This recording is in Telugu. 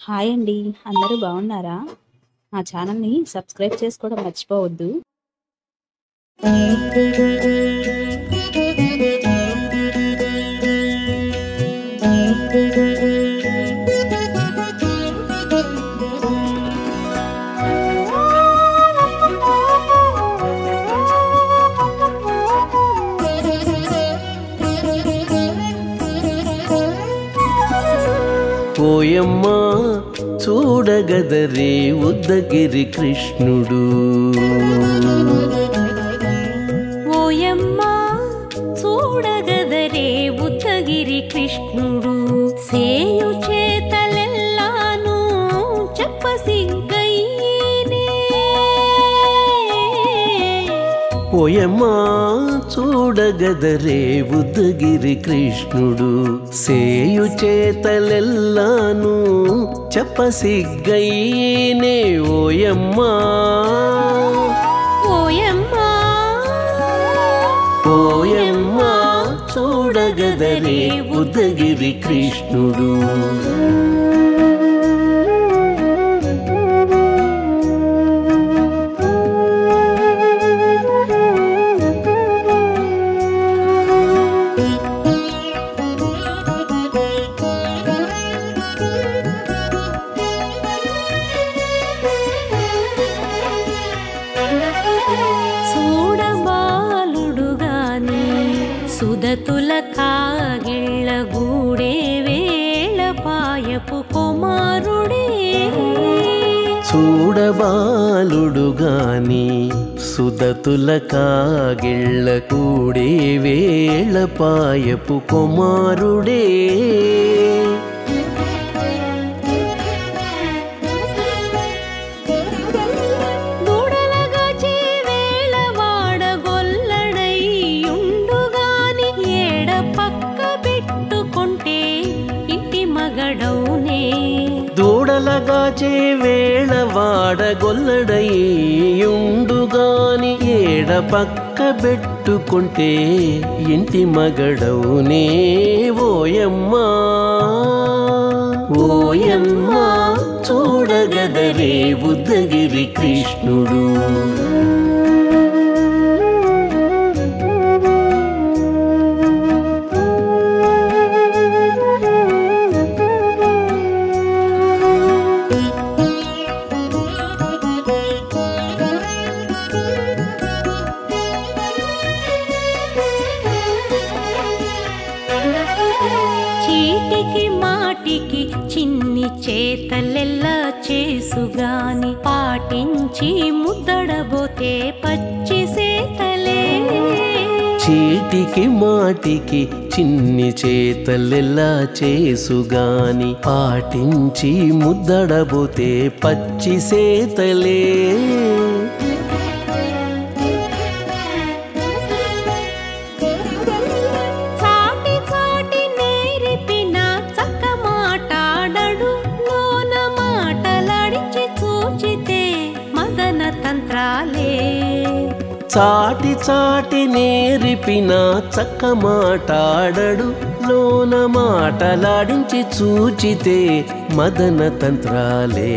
హాయ్ అండి. అందరూ బాగున్నారా? మా ఛానల్‌ని సబ్స్క్రైబ్ చేసుకోవడం మర్చిపోవద్దు. ఓయమ్మా చూడగదరే ఉద్దగిరి కృష్ణుడు. ఓయమ్మా చూడగదరే ఉద్దగిరి కృష్ణుడు. సేయు చేతలెల్లాను చెప్పసిగ్గైనే. ఓయమ్మా చూడగదరే ఉద్దగిరి కృష్ణుడు. సేయు చేతలెల్లాను చెప్పసిగ్గైనే. ఓయమ్మా ఓయమ్మా ఓయమ్మా చూడగదరే ఉద్దగిరి కృష్ణుడు. సుదతుల కాగిళ్ళ గూడే వేళ పాయపు కుమారుడే. చూడబాలుడు గాని సుదతుల కాగిళ్ళ కూడే వేళ పాయపు కుమారుడే. దూడలగాచే వేళ వాడగొల్లడయ్యుండుగాని ఏడ పక్క పెట్టుకుంటే ఇంటి మగడవునే. ఓయమ్మా ఓయమ్మా చూడగదరే ఉద్దగిరి కృష్ణుడు. చీటికి మాటికి చిన్ని చేతలెల్లా చేసుగాని పాటించి ముద్దడబోతే పచ్చి సేతలే. చీటికి మాటికి చిన్ని చేతలెల్లా చేసుగాని పాటించి ముద్దడబోతే పచ్చి సేతలే. చాటి చాటి నేరిపిన చక్క మాటాడడు లోన మాటలాడించి చూచితే మదన తంత్రాలే.